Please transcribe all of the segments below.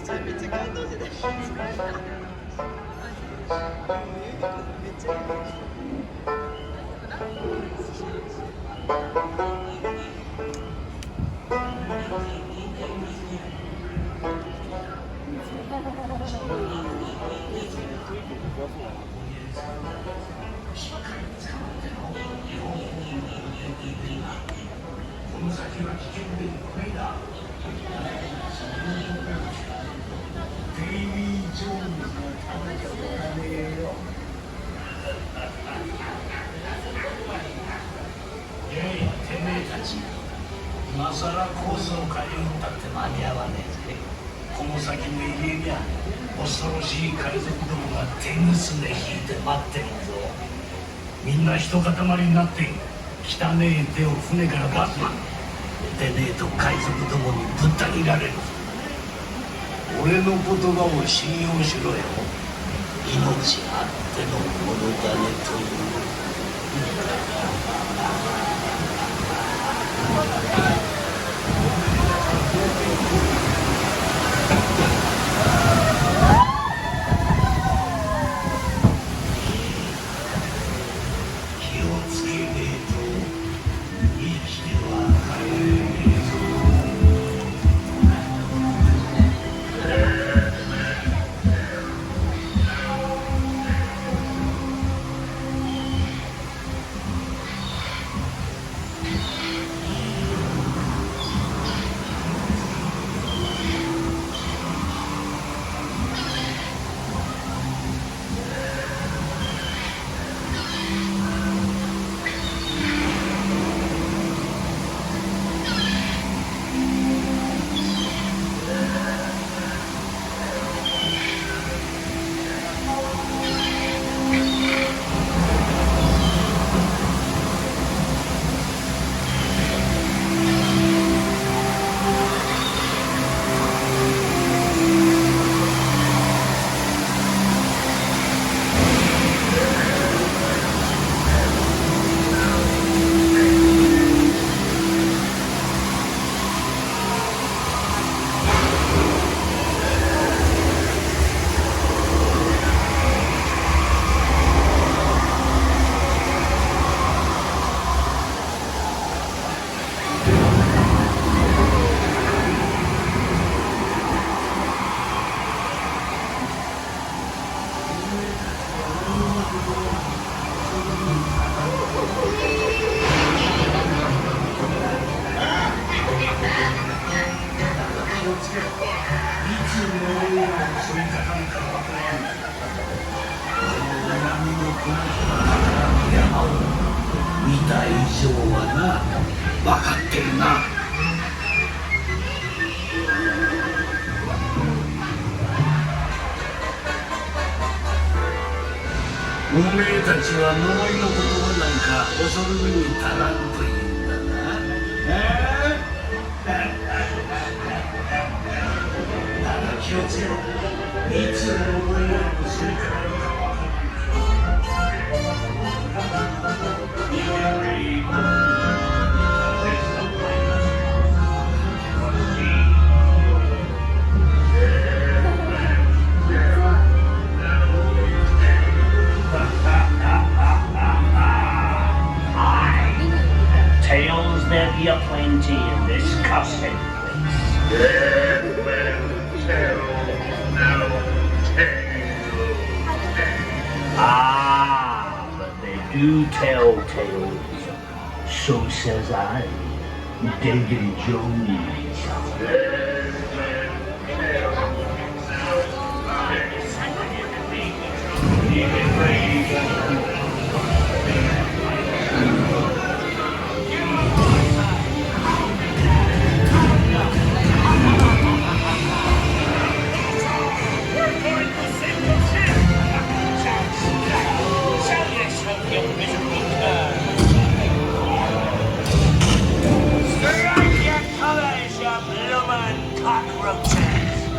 めっちゃ感動してた。疲れた。めっちゃいい。この先は危険でいっぱいだ。デイビー・ジョーンズが食べちゃダメよ。てめえたち、今さらコースを変えようったって間に合わねえぜ。この先の入り江には恐ろしい海賊どもが手ぐすね引いて待ってるぞ。みんな一塊になって汚ねえ手を船から出すな。でねえと海賊どもにぶった切られる。俺の言葉を信用しろよ。命あってのものだねという。気をつけねえと生きては帰れねえぞ。おめえたちは呪いの言葉なんか恐るるに足らんというんだな。だが気をつけろ。いつ呪いが襲いかかるかわからない。Tales there be aplenty in this cursed place. Dead men tell no tale. Ah, but they do tell tales. So says I. Davy Jones.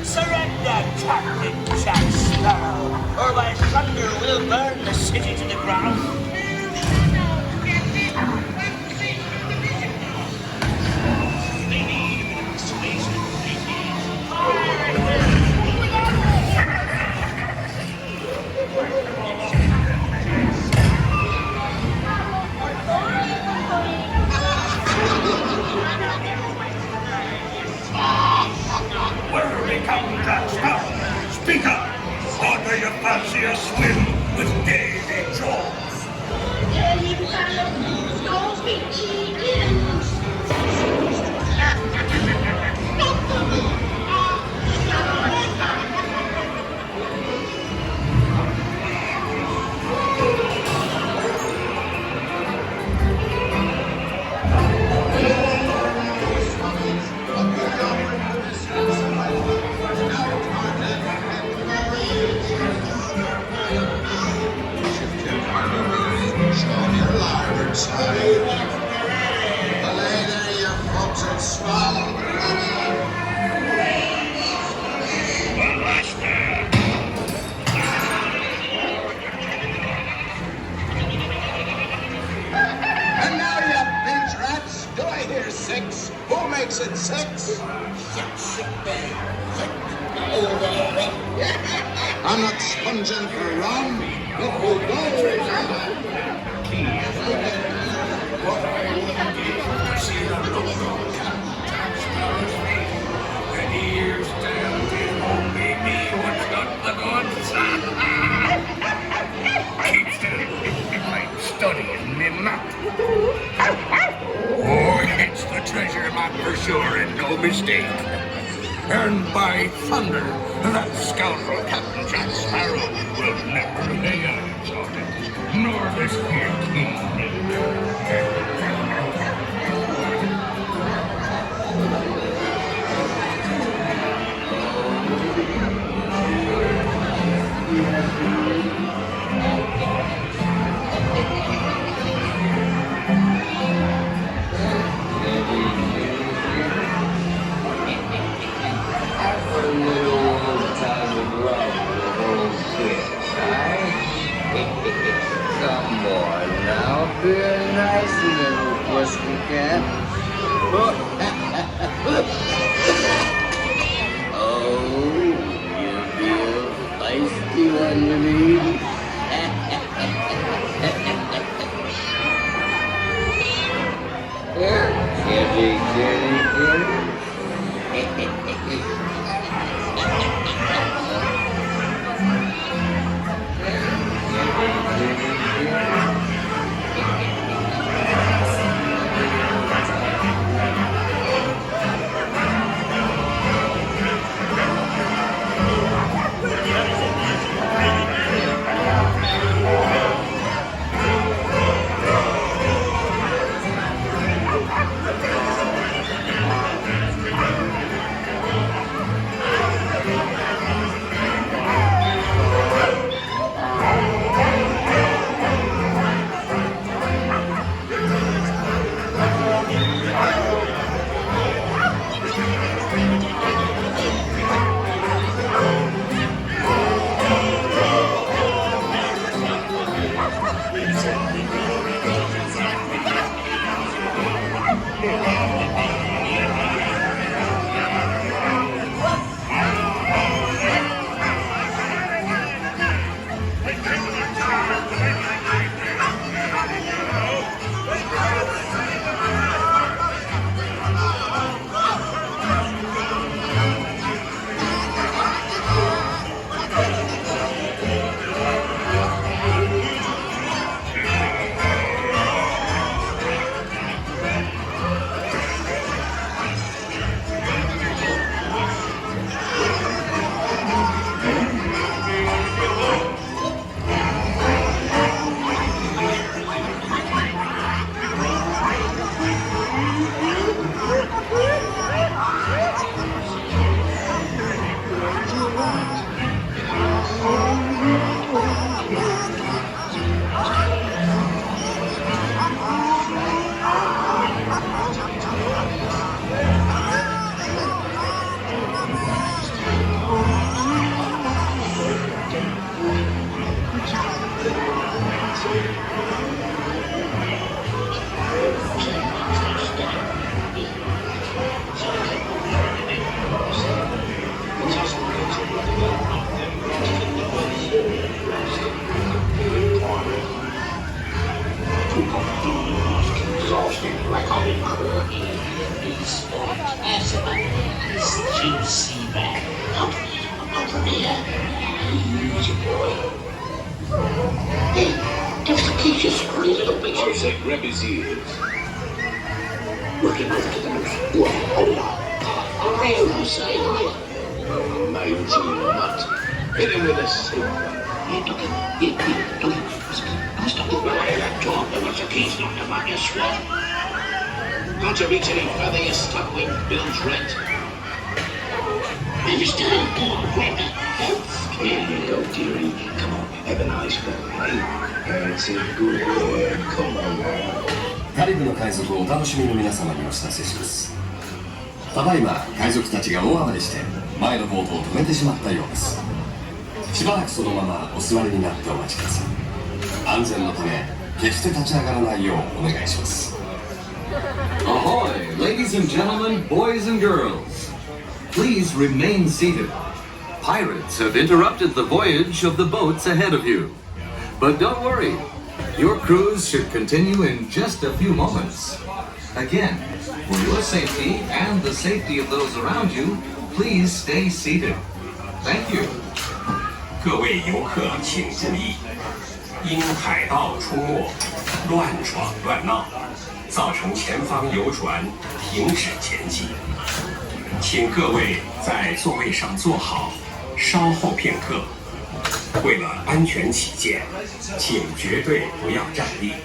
Surrender, Captain Jack Sparrow, or my thunder will burn the city to the ground. Where are we coming, Jack Sparrow? Speak up! Or do you fancy a swim with Davy Jones? And now, you binge rats, do I hear six? Who makes it six? I'm not sponging for rum. It will And here's down to only me what's got the goods. Keep still. I'm studying me map. Oh, it's the treasure map for sure and no mistake. And by thunder, that scoundrel Captain Jack Sparrow will never lay eyes on it, nor this here king. Come on now, be a nice little pussycat. Oh, you be a feisty one to me. Kitty, kitty, Exhausted like a mother. This juicy man. Over here. Easy boy. Hey, don't keep your screen little bitch. Jose, grab his ears. Working over to the nurse. Well, hold on. Real Jose. Mangy mutt. Hit him with a safe one. Yeah, don't stop it. Talk, there was a keys knocked about your sweat. Don't you reach any further, you stuck with Bill's rent. Understand? Here you go, dearie. Come on, have a nice family. That's a good boy. Come on now. カリブの海賊をお楽しみの皆様にお知らせします。ただいま海賊たちが大暴れして前のボートを止めてしまったようです。しばらくそのままお座りになってお待ちください。安全のため決して立ち上がらないようお願いします。 Ahoy, ladies and gentlemen, boys and girls. Please remain seated. Pirates have interrupted the voyage of the boats ahead of you. But don't worry, your cruise should continue in just a few moments. Again, for your safety and the safety of those around you, please stay seated. Thank you. 各位游客请注意，因海盗出没、乱闯乱闹，造成前方游船停止前进。请各位在座位上坐好，稍后片刻。为了安全起见，请绝对不要站立。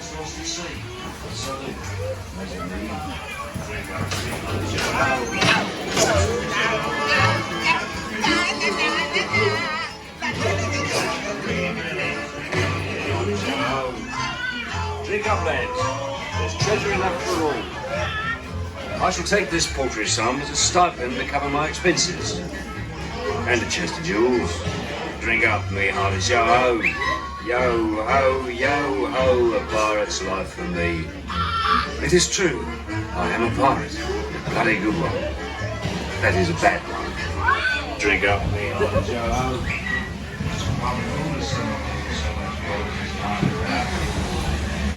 Drink up, lads. There's treasure enough for all. I shall take this paltry sum as a stipend to cover my expenses. And a chest of jewels. Drink up, me hearties. Yo ho. Yo ho, yo ho, a pirate's life for me. It is true, I am a pirate. A bloody good one. That is a bad one. Drink up, me hearties. Yo ho.